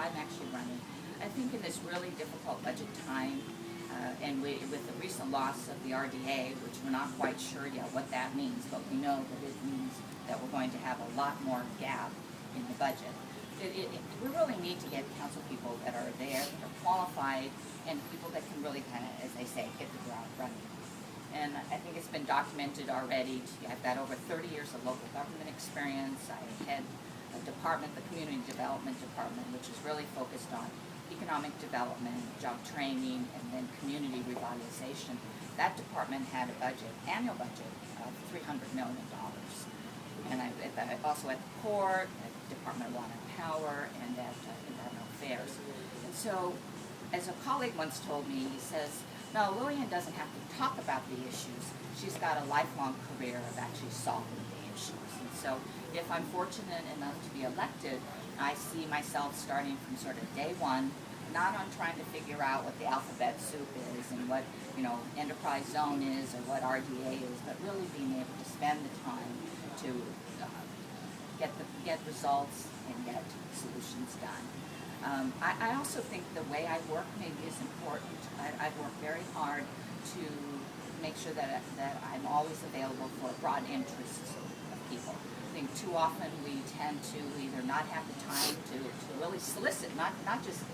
I'm actually running. I think in this really difficult budget time, and with the recent loss of the RDA, which we're not quite sure yet what that means, but we know that it means that we're going to have a lot more gap in the budget. We really need to get council people that are there, that are qualified, and people that can really kind of, as they say, hit the ground running. And I think it's been documented already. I've got over 30 years of local government experience. I head a department, the Community Development Department, which is really focused on economic development, job training, and then community revitalization. That department had a budget, annual budget, of $300 million. And also at the port, at the Department of Water and Power, and at Environmental Affairs. And so, as a colleague once told me, he says, no, Lillian doesn't have to talk about the issues. She's got a lifelong career of actually solving the issues. And so, if I'm fortunate enough to be elected, I see myself starting from sort of day one, not on trying to figure out what the alphabet soup is and what, enterprise zone is or what RDA is, but really being able to spend the time to get results and get solutions done. I also think the way I work maybe is important. I work very hard to make sure that I'm always available for broad interests of people. I think too often we tend to either not have the time to really solicit, not just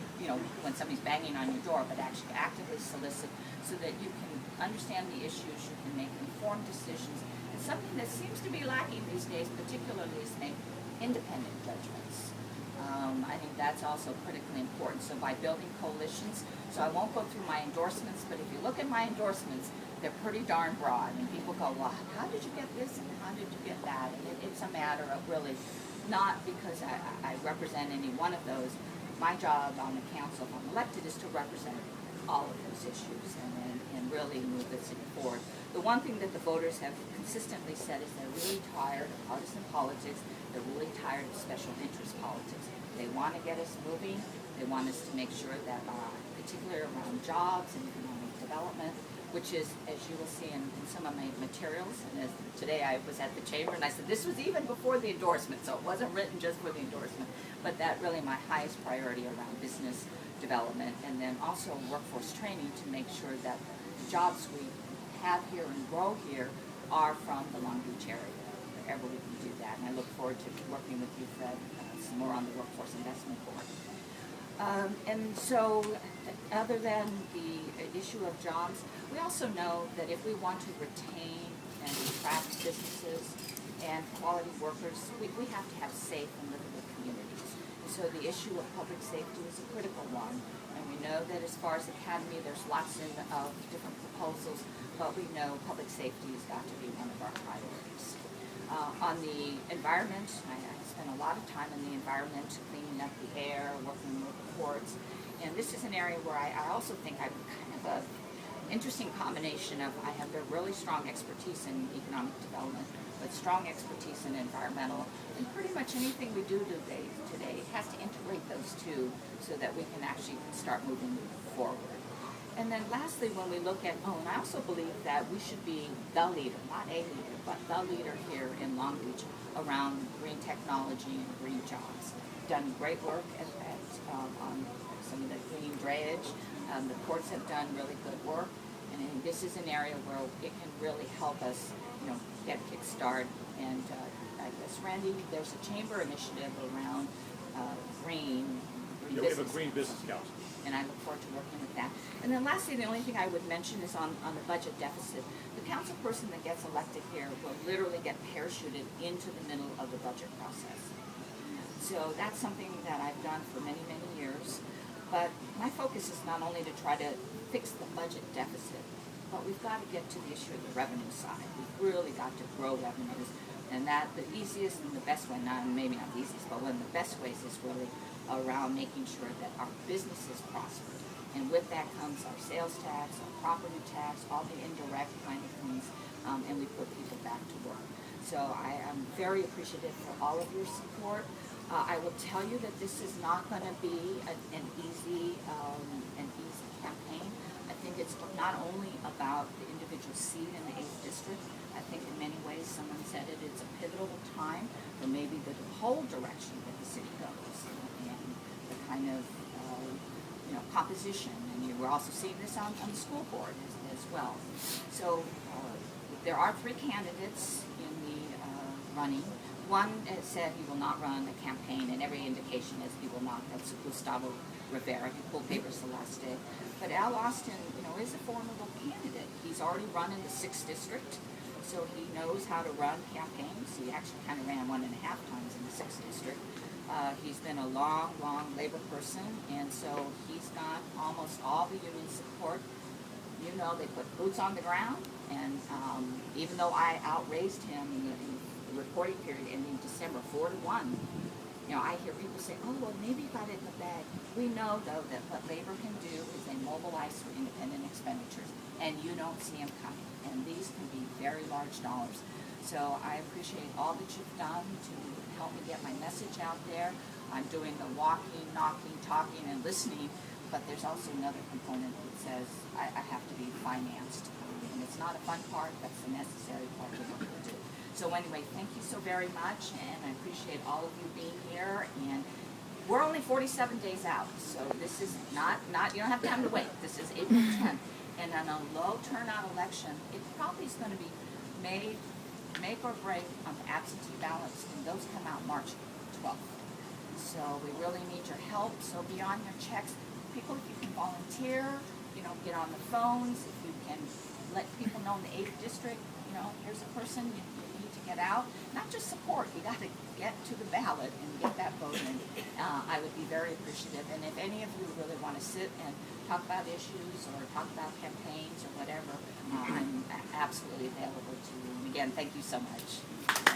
when somebody's banging on your door, but actually actively solicit so that you can understand the issues, you can make informed decisions. And something that seems to be lacking these days particularly is make independent judgments. I think that's also critically important. So by building coalitions, so I won't go through my endorsements, but if you look at my endorsements, they're pretty darn broad. And people go, well, how did you get this and how did you get that? And it's a matter of really, not because I represent any one of those. My job on the council, if I'm elected, is to represent all of those issues and really move the city forward. The one thing that the voters have consistently said is they're really tired of partisan politics. They're really tired of special interest politics. They want to get us moving. They want us to make sure that, particularly around jobs and economic development, which is, as you will see in some of my materials, and as today I was at the chamber and I said this was even before the endorsement, so it wasn't written just for the endorsement, but that really my highest priority around business development, and then also workforce training to make sure that the jobs we have here and grow here are from the Long Beach area, wherever we can do that. And I look forward to working with you, Fred, some more on the Workforce Investment Board. And so, other than the issue of jobs, we also know that if we want to retain and attract businesses and quality workers, we have to have safe and livable communities. And so the issue of public safety is a critical one. And we know that as far as Academy, there's lots of different proposals, but we know public safety has got to be one of our priorities. On the environment, I spend a lot of time in the environment, cleaning up the air, working with the ports. And this is an area where I also think I'm kind of an interesting combination of, I have a really strong expertise in economic development, but strong expertise in environmental. And pretty much anything we do today has to integrate those two so that we can actually start moving forward. And then lastly, when we look at, and I also believe that we should be the leader, not a leader, but the leader here in Long Beach around green technology and green jobs. Done great work on some of the green drayage. The ports have done really good work, and this is an area where it can really help us, get a kickstart. And I guess, Randy, there's a chamber initiative around green we have a Green Business Council. And I look forward to working with that. And then lastly, the only thing I would mention is on the budget deficit. The council person that gets elected here will literally get parachuted into the middle of the budget process. So that's something that I've done for many, many years. But my focus is not only to try to fix the budget deficit, but we've got to get to the issue of the revenue side. We've really got to grow revenues. And that the easiest and the best way, maybe not the easiest, but one of the best ways is really around making sure that our businesses prosper. And with that comes our sales tax, our property tax, all the indirect kind of things, and we put people back to work. So I am very appreciative for all of your support. I will tell you that this is not going to be an easy campaign. I think it's not only about the individual seat in the 8th District. I think in many ways, someone said it's a pivotal time for maybe the whole direction that the city goes and the kind kind of composition, and we're also seeing this on the school board as well. So there are 3 candidates in the running. One has said he will not run a campaign, and every indication is he will not. That's Gustavo Rivera. He pulled papers the last day. But Al Austin, is a formidable candidate. He's already run in the 6th district, so he knows how to run campaigns. He actually kind of ran 1.5 times in the 6th district. He's been a long labor person, and so he's got almost all the union support. They put boots on the ground, and even though I outraised him in the reporting period ending December 4-1, I hear people say, oh, well, maybe you got it in the bag. We know, though, that what labor can do is they mobilize for independent expenditures, and you don't see them coming. And these can be very large dollars. So I appreciate all that you've done to help me get my message out there. I'm doing the walking, knocking, talking, and listening, but there's also another component that says I have to be financed. And it's not a fun part, that's the necessary part of what we do. So anyway, thank you so very much, and I appreciate all of you being here. And we're only 47 days out, so this is not you don't have time to wait. This is April 10th, and on a low turnout election, it probably is going to be make or break on the absentee ballots, and those come out March 12th. So we really need your help. So beyond your checks, people, if you can volunteer, get on the phones, if you can let people know in the 8th district, here's a person you need to get out. Not just support, you got to get to the ballot and get that vote in. I would be very appreciative. And if any of you really want to sit and talk about issues or talk about campaigns or whatever, I'm absolutely available to you. And again, thank you so much.